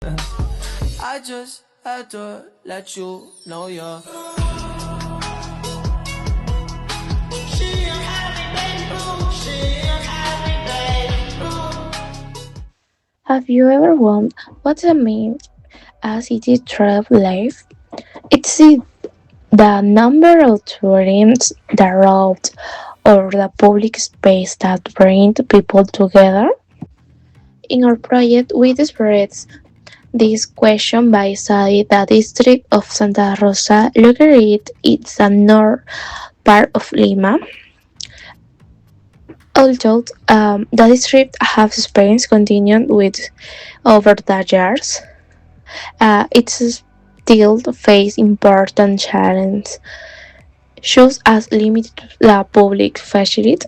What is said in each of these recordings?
I just had to let you know you're. Have you ever wondered what it means a city trip life? It's the number of tourists, the roads, or the public space that bring people together. In our project, we discovered this question by studying the district of Santa Rosa. Located it's the north part of Lima. Although the district has experienced continued with over the years, it's still face important challenges, such as limited the public facilities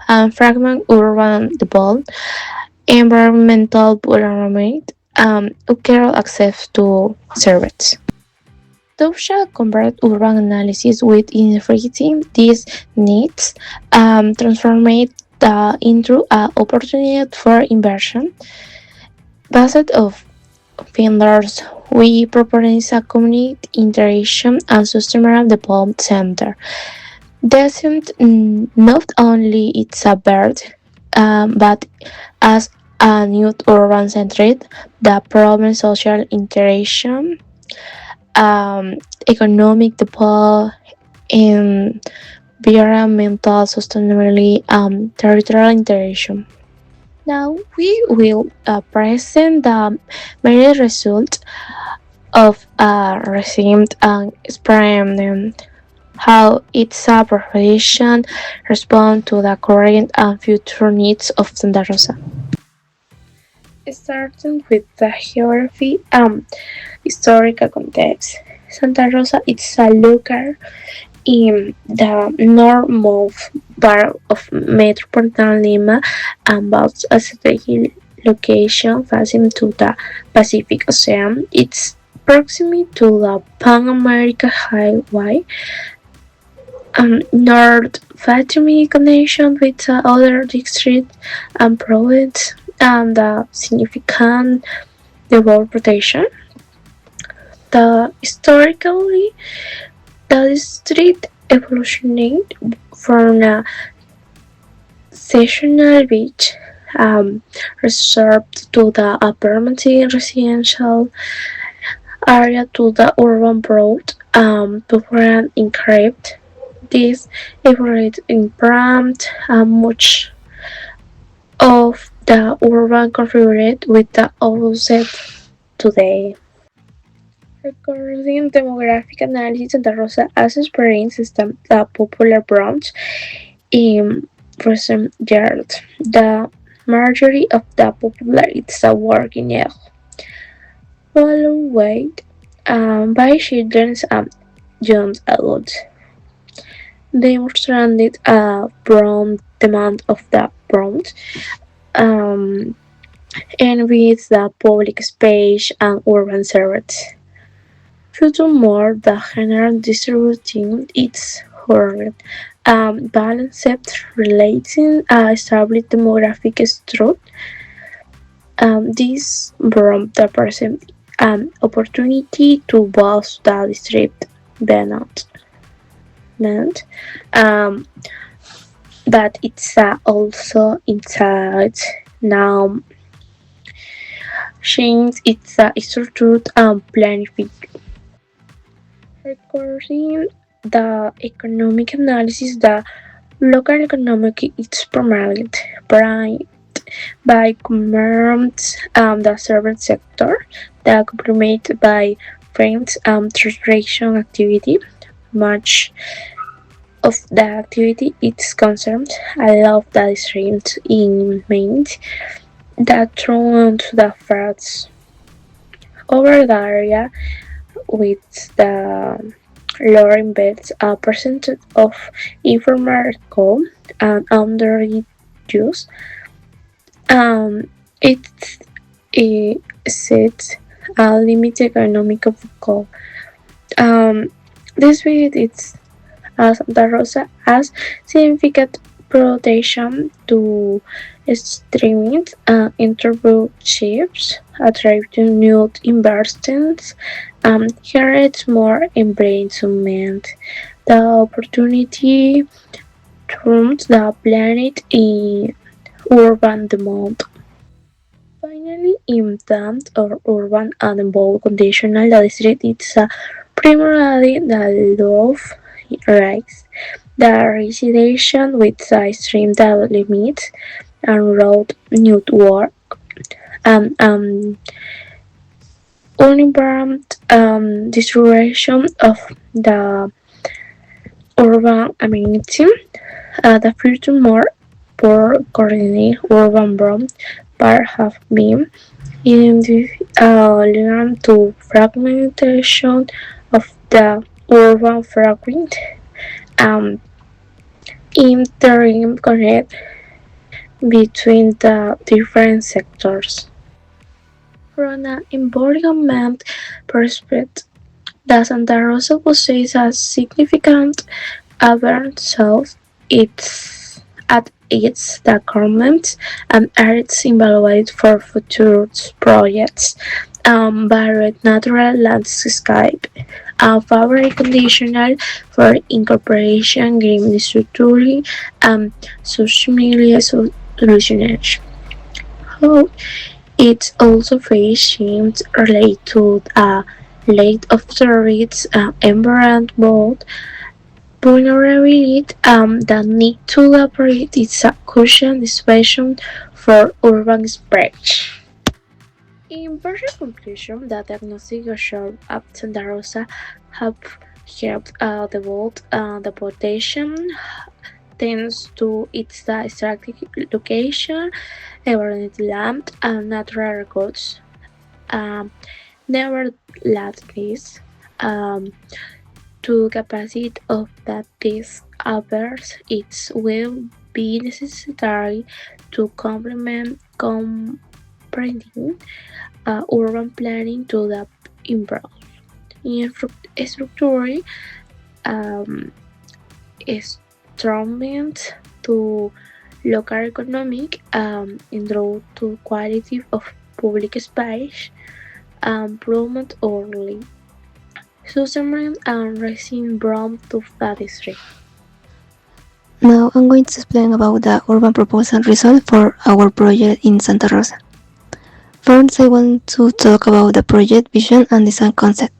and fragment urban development, environmental environment, unequal access to services. Those shall convert urban analysis with integrating these needs, transform it into an opportunity for inversion. Based of vendors, we propose a community interaction and sustainable development center. Decent not only it's a bird, but as a new urban center, the problem social interaction, economic development, environmental sustainability, territorial integration. Now we will present the main result of a recent experiment, how its profession respond to the current and future needs of Santa Rosa. Starting with the geography and historical context, Santa Rosa is a local in the northmost part of metropolitan Lima and boasts a strategic location facing to the Pacific Ocean. Its proximity to the Pan American Highway north Fatima connection with the other districts and provinces and the significant development protection. Historically, the district evolutioned from a seasonal beach reserved to the permanent residential area to the urban broad before encrypt. This evolved in prompt much of the urban configured with the offset today. Regarding demographic analysis, Santa Rosa has experienced the popular branch in recent years. The majority of the population is a working age, followed by children and young adults, demonstrated a broad demand of the bronze, um, and with the public space and urban services. Furthermore, the general distribution is hurried, balanced relating a established demographic structure. This brought the person an opportunity to boost the district development, um, but it's also inside now change its structure and planning. Regarding the economic analysis, the local economic is primarily bright by commerce and the service sector, that complemented by frames and transaction activity. Much of the activity is concerned a lot of the streams in Maine that thrown onto the flats over the area with the lower embeds a percentage of informal coal and underused. It sets a limited economic of coal. Um, this way, it's Santa Rosa has significant protection to streaming interview chips, attracting new investments, creates more investment. The opportunity turns the planet in urban demand. Finally, in terms of urban and involved conditional, the district is primarily the love rights, the residential with the stream that limits and road network and uneven distribution of the urban amenity. The furthermore poor coordinated urban brown part have been in the learn to fragmentation of the urban fragment and interim connect between the different sectors. From an environment perspective, the Santa Rosa possesses a significant urban south. It's at its the government and arts evaluate for future projects. Varied natural landscape favorite conditional for incorporation, green structure, and social media solutions. How it also faces related to a late observed environment vulnerability that need to operate is a cushion situation for urban spread. In further conclusion, the diagnostic shown up Santa Rosa have helped develop the potential thanks to its strategic location, environmental land, and natural records. Um, Nevertheless, um, to capacity of that these others, it will be necessary to complement comprehending urban planning to the improve structure um, instrument to local economic improve to quality of public space improvement only Susan and Racing Brown to the district. Now I'm going to explain about the urban proposal result for our project in Santa Rosa. First, I want to talk about the project vision and design concept.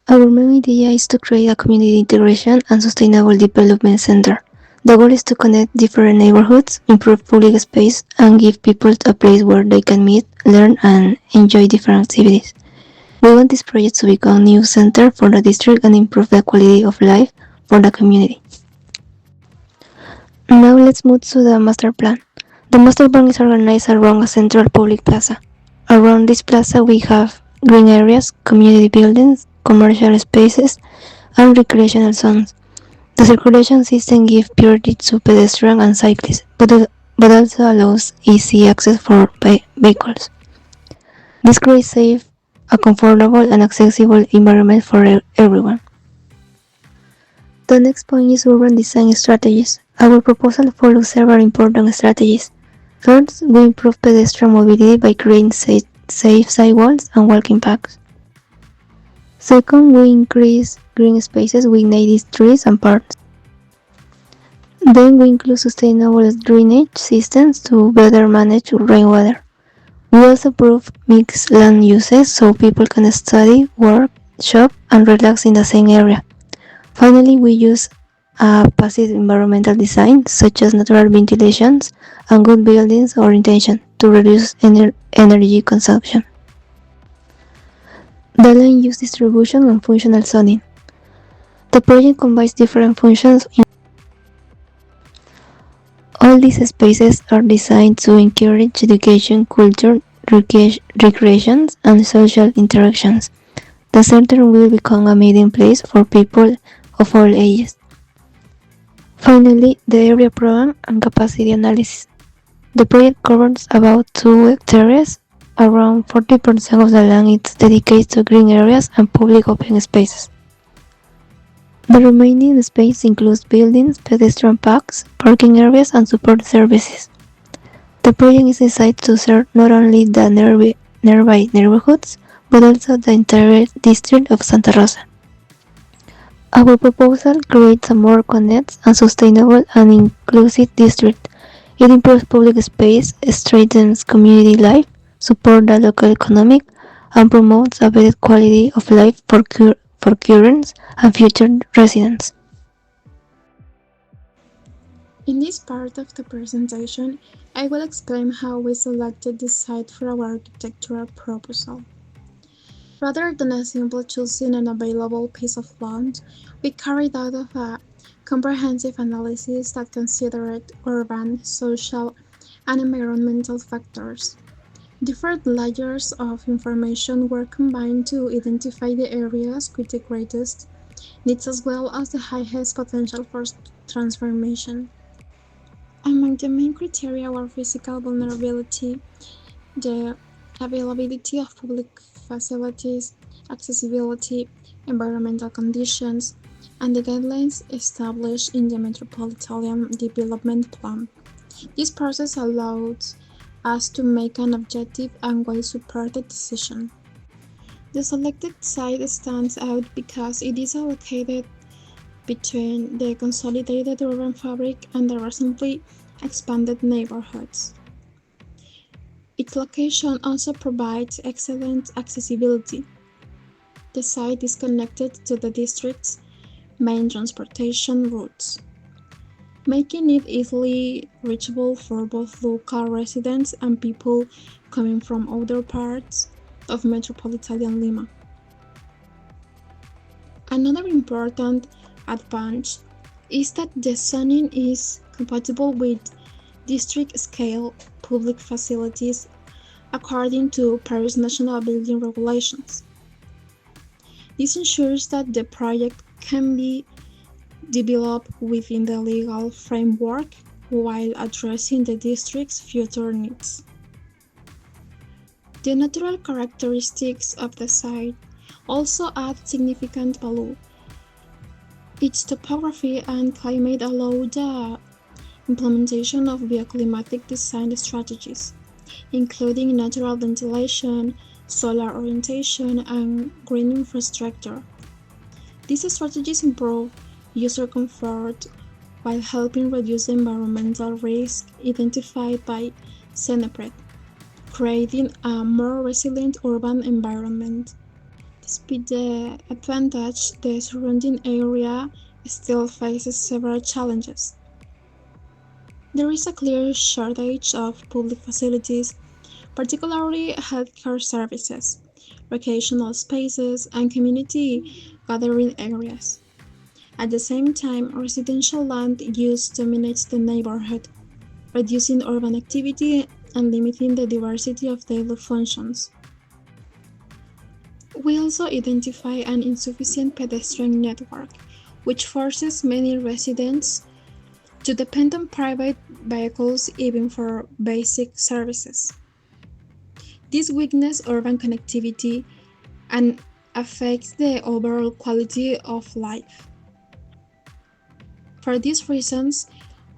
Our main idea is to create a community integration and sustainable development center. The goal is to connect different neighborhoods, improve public space, and give people a place where they can meet, learn, and enjoy different activities. We want this project to become a new center for the district and improve the quality of life for the community. Now let's move to the master plan. The master plan is organized around a central public plaza. Around this plaza we have green areas, community buildings, commercial spaces, and recreational zones. The circulation system gives priority to pedestrians and cyclists, but also allows easy access for vehicles. This creates safe, a comfortable and accessible environment for everyone. The next point is urban design strategies. Our proposal follows several important strategies. First, we improve pedestrian mobility by creating safe sidewalks and walking paths. Second, we increase green spaces with native trees and parks. Then we include sustainable drainage systems to better manage rainwater. We also approve mixed land uses so people can study, work, shop, and relax in the same area. Finally, we use a passive environmental design such as natural ventilations and good buildings orientation to reduce energy consumption. The land use distribution and functional zoning. The project combines different functions. All these spaces are designed to encourage education, culture, recreation, and social interactions. The center will become a meeting place for people of all ages. Finally, the area program and capacity analysis. The project covers about 2 hectares. Around 40% of the land is dedicated to green areas and public open spaces. The remaining space includes buildings, pedestrian parks, parking areas, and support services. The project is designed to serve not only the nearby neighborhoods, but also the entire district of Santa Rosa. Our proposal creates a more connected and sustainable and inclusive district. It improves public space, strengthens community life, supports the local economy, and promotes a better quality of life for current and future residents. In this part of the presentation, I will explain how we selected this site for our architectural proposal. Rather than simply choosing an available piece of land, we carried out a comprehensive analysis that considered urban, social, and environmental factors. Different layers of information were combined to identify the areas with the greatest needs as well as the highest potential for transformation. Among the main criteria were physical vulnerability, the availability of public facilities, accessibility, environmental conditions, and the guidelines established in the Metropolitan Development Plan. This process allowed us to make an objective and well-supported decision. The selected site stands out because it is located between the consolidated urban fabric and the recently expanded neighborhoods. Its location also provides excellent accessibility. The site is connected to the district's main transportation routes, making it easily reachable for both local residents and people coming from other parts of metropolitan Lima. Another important advantage is that the zoning is compatible with district-scale public facilities according to Paris National Building Regulations. This ensures that the project can be developed within the legal framework while addressing the district's future needs. The natural characteristics of the site also add significant value. Its topography and climate allow the implementation of bioclimatic design strategies, including natural ventilation, solar orientation, and green infrastructure. These strategies improve user comfort while helping reduce the environmental risk identified by CENEPRED, creating a more resilient urban environment. Despite the advantage, the surrounding area still faces several challenges. There is a clear shortage of public facilities, particularly healthcare services, recreational spaces, and community gathering areas. At the same time, residential land use dominates the neighborhood, reducing urban activity and limiting the diversity of daily functions. We also identify an insufficient pedestrian network, which forces many residents to depend on private vehicles even for basic services. This weakens urban connectivity and affects the overall quality of life. For these reasons,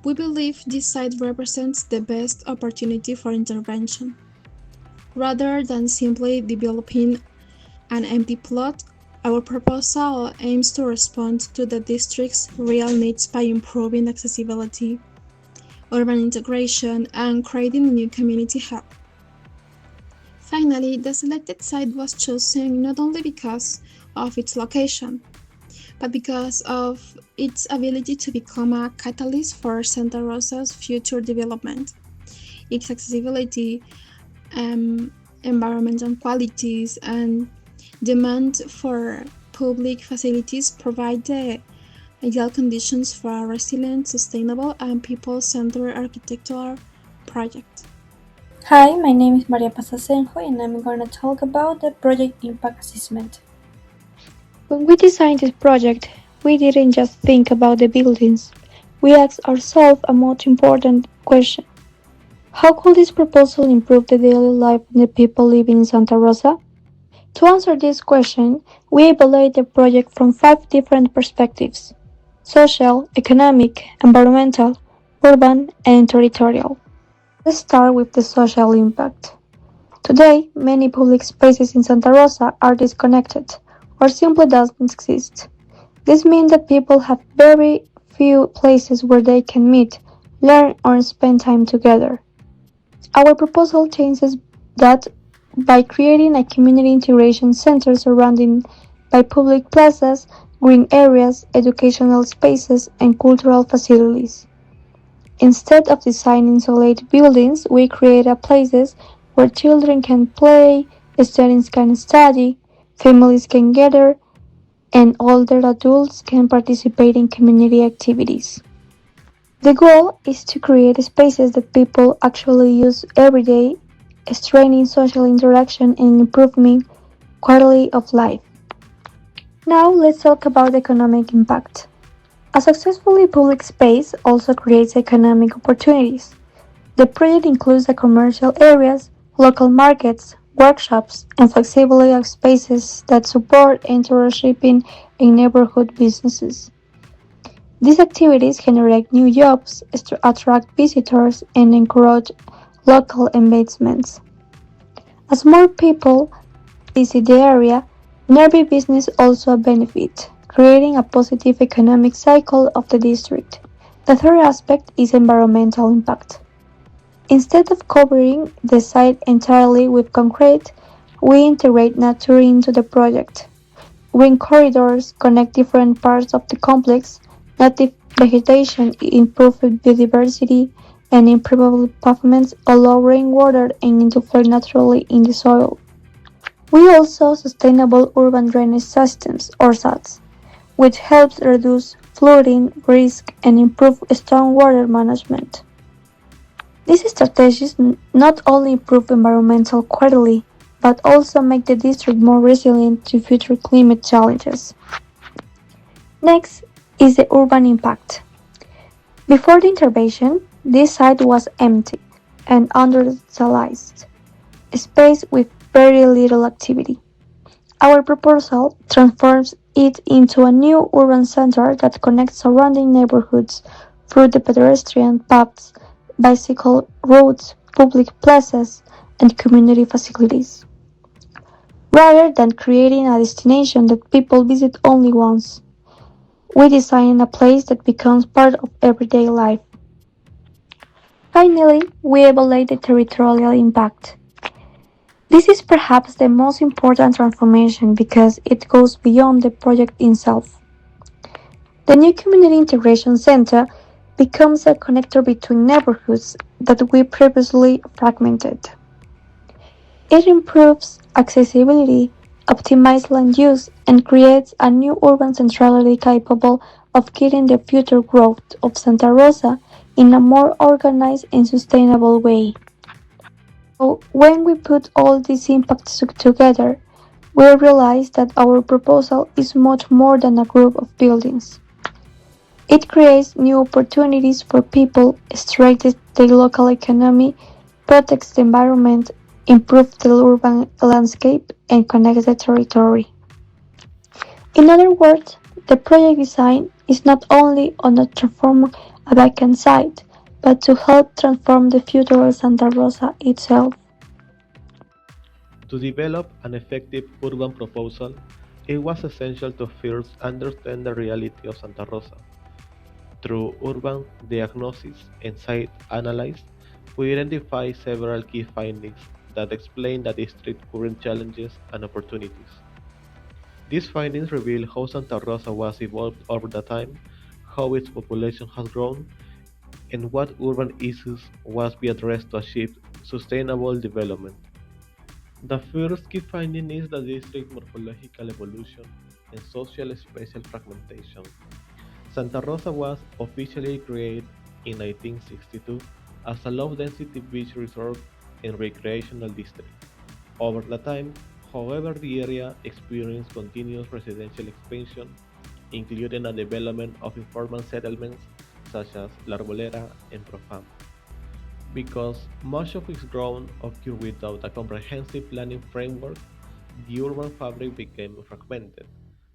we believe this site represents the best opportunity for intervention. Rather than simply developing an empty plot, our proposal aims to respond to the district's real needs by improving accessibility, urban integration, and creating a new community hub. Finally, the selected site was chosen not only because of its location, but because of its ability to become a catalyst for Santa Rosa's future development. Its accessibility, environmental qualities, and demand for public facilities provide the ideal conditions for a resilient, sustainable, and people-centered architectural project. Hi, my name is Maria Pasasenjo and I'm going to talk about the project impact assessment. When we designed this project, we didn't just think about the buildings. We asked ourselves a much important question. How could this proposal improve the daily life of the people living in Santa Rosa? To answer this question, we evaluate the project from five different perspectives: social, economic, environmental, urban, and territorial. Let's start with the social impact. Today, many public spaces in Santa Rosa are disconnected or simply doesn't exist. This means that people have very few places where they can meet, learn, or spend time together. Our proposal changes that by creating a community integration center surrounded by public plazas, green areas, educational spaces, and cultural facilities. Instead of designing isolated buildings, we create places where children can play, students can study, families can gather, and older adults can participate in community activities. The goal is to create spaces that people actually use every day, strengthening social interaction and improving quality of life. Now let's talk about economic impact. A successfully public space also creates economic opportunities. The project includes the commercial areas, local markets, workshops, and flexibility spaces that support entrepreneurship in neighborhood businesses. These activities generate new jobs, attract visitors, and encourage local investments. As more people visit the area, nearby business also benefit, creating a positive economic cycle of the district. The third aspect is environmental impact. Instead of covering the site entirely with concrete, we integrate nature into the project. Green corridors connect different parts of the complex, native vegetation improves biodiversity, and improvable pavements allow rainwater and to flow naturally in the soil. We also sustainable urban drainage systems or SADs, which helps reduce flooding risk and improve stormwater management. These strategies not only improve environmental quality, but also make the district more resilient to future climate challenges. Next is the urban impact. Before the intervention, this site was empty and underutilized, a space with very little activity. Our proposal transforms it into a new urban center that connects surrounding neighborhoods through the pedestrian paths, bicycle routes, public plazas, and community facilities, rather than creating a destination that people visit only once. We design a place that becomes part of everyday life. Finally, we evaluate the territorial impact. This is perhaps the most important transformation because it goes beyond the project itself. The new Community Integration Center becomes a connector between neighborhoods that we previously fragmented. It improves accessibility, optimizes land use, and creates a new urban centrality capable of guiding the future growth of Santa Rosa in a more organized and sustainable way. So, when we put all these impacts together, we realize that our proposal is much more than a group of buildings. It creates new opportunities for people, strengthens the local economy, protects the environment, improves the urban landscape, and connects the territory. In other words, the project design is not only on to transform a vacant site, but to help transform the future of Santa Rosa itself. To develop an effective urban proposal, it was essential to first understand the reality of Santa Rosa. Through urban diagnosis and site analysis, we identify several key findings that explain the district's current challenges and opportunities. These findings reveal how Santa Rosa was evolved over the time, how its population has grown, and what urban issues must be addressed to achieve sustainable development. The first key finding is the district's morphological evolution and social spatial fragmentation. Santa Rosa was officially created in 1962 as a low-density beach resort and recreational district. Over the time, however, the area experienced continuous residential expansion, including a development of informal settlements such as La Arbolera and Profam. Because much of its growth occurred without a comprehensive planning framework, the urban fabric became fragmented.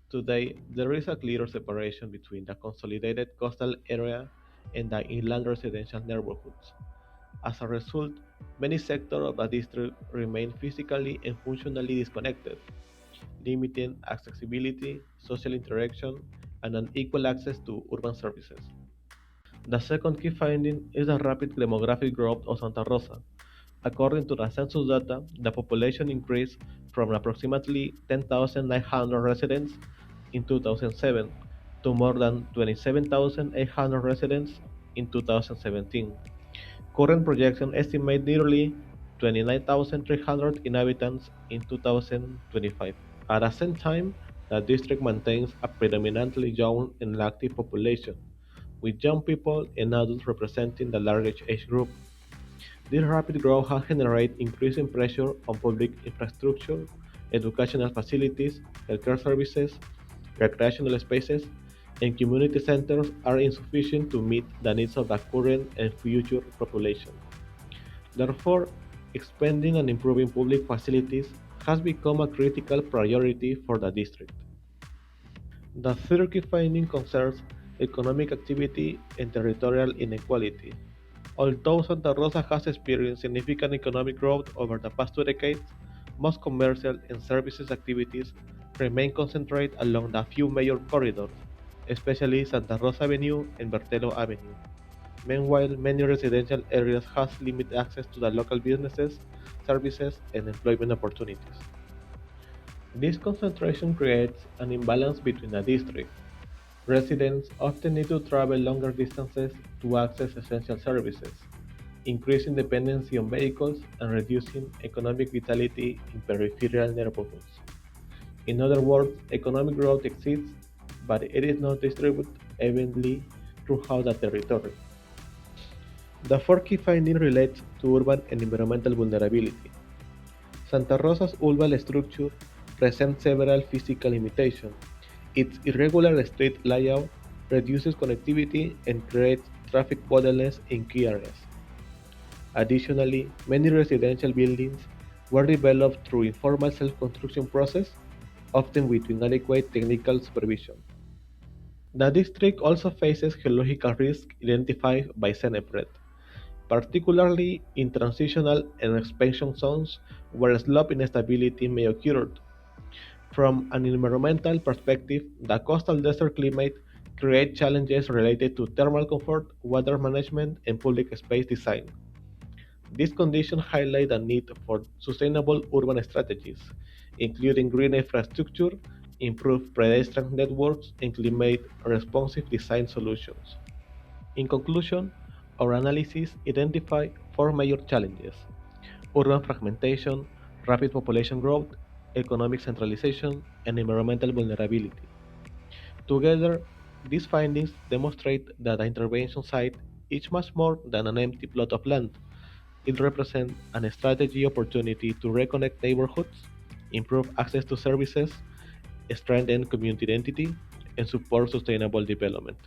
Today, there is a clear separation between the consolidated coastal area and the inland residential neighborhoods. As a result, many sectors of the district remain physically and functionally disconnected, limiting accessibility, social interaction, and unequal access to urban services. The second key finding is the rapid demographic growth of Santa Rosa. According to the census data, the population increased from approximately 10,900 residents in 2007 to more than 27,800 residents in 2017. Current projections estimate nearly 29,300 inhabitants in 2025. At the same time, the district maintains a predominantly young and active population, with young people and adults representing the largest age group. This rapid growth has generated increasing pressure on public infrastructure, educational facilities, healthcare services, recreational spaces, and community centers are insufficient to meet the needs of the current and future population. Therefore, expanding and improving public facilities has become a critical priority for the district. The third key finding concerns economic activity and territorial inequality. Although Santa Rosa has experienced significant economic growth over the past 2 decades, most commercial and services activities remain concentrated along the few major corridors, especially Santa Rosa Avenue and Bertelo Avenue. Meanwhile, many residential areas have limited access to the local businesses, services, and employment opportunities. This concentration creates an imbalance between the district. Residents often need to travel longer distances to access essential services, increasing dependency on vehicles and reducing economic vitality in peripheral neighborhoods. In other words, economic growth exists, but it is not distributed evenly throughout the territory. The fourth key finding relates to urban and environmental vulnerability. Santa Rosa's urban structure presents several physical limitations. Its irregular street layout reduces connectivity and creates traffic bottlenecks in key areas. Additionally, many residential buildings were developed through informal self-construction process, often with inadequate technical supervision. The district also faces geological risks identified by Cenepred, particularly in transitional and expansion zones where slope instability may occur. From an environmental perspective, the coastal desert climate creates challenges related to thermal comfort, water management, and public space design. These conditions highlight the need for sustainable urban strategies, including green infrastructure, improved pedestrian networks, and climate-responsive design solutions. In conclusion, our analysis identified four major challenges: urban fragmentation, rapid population growth, economic centralization, and environmental vulnerability. Together, these findings demonstrate that the intervention site is much more than an empty plot of land. It represents a strategy opportunity to reconnect neighborhoods, improve access to services, strengthen community identity, and support sustainable development.